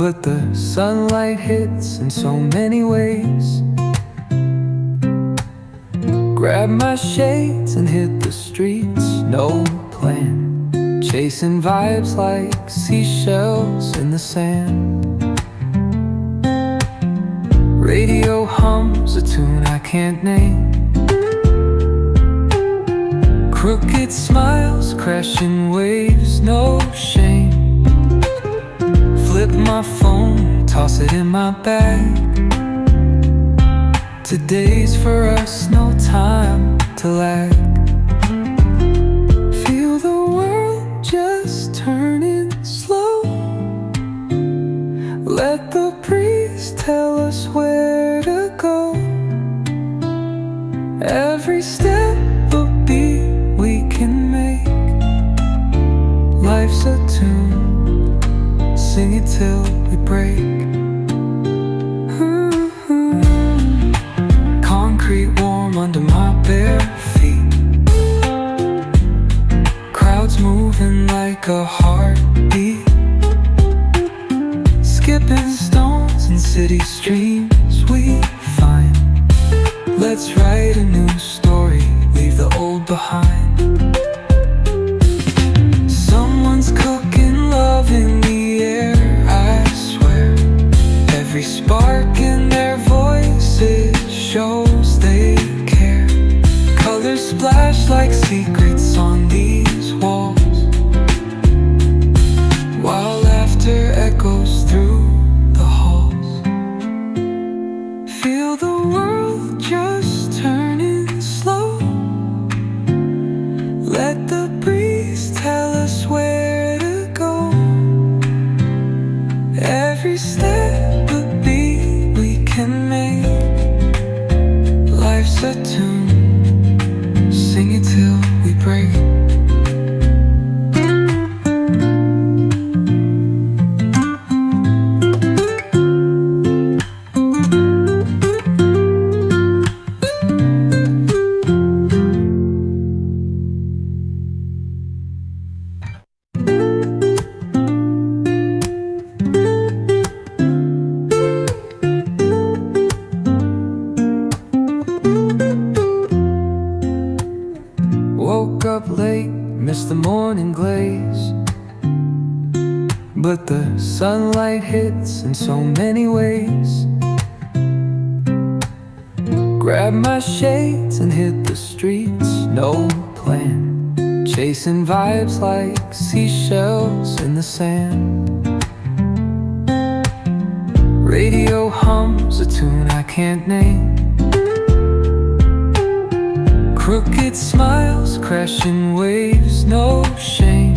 but the sunlight hits in so many ways. Grab my shades and hit the streets, no plan, chasing vibes like seashells in the sand. Radio hums a tune I can't name. Crooked smiles, crashing waves, no shame. Flip my phone, toss it in my bag. Today's for us, no time to lag. Feel the world just turning slow. Let the breeze tell us where to go. Every step a beat we can make. Life's a tune, sing it till we break. Concrete warm under my bare feet. Crowds moving like a heartbeat. Skipping stones in city streams we find. Let's write a new story, leave the old behind. Someone's cooking love in the air, I swear. Every spark in their voices shows they care. Colors splash like secrets on these walls, while laughter echoes through the halls. Feel the world just turning slow. Let the breeze tell us where to go. Every step a beat we can make. Life's a tune, sing it till we break. Woke up late, missed the morning glaze, but the sunlight hits in so many ways. Grab my shades and hit the streets, no plan, chasing vibes like seashells in the sand. Radio hums a tune I can't name. Crooked smiles, crashing waves, no shame.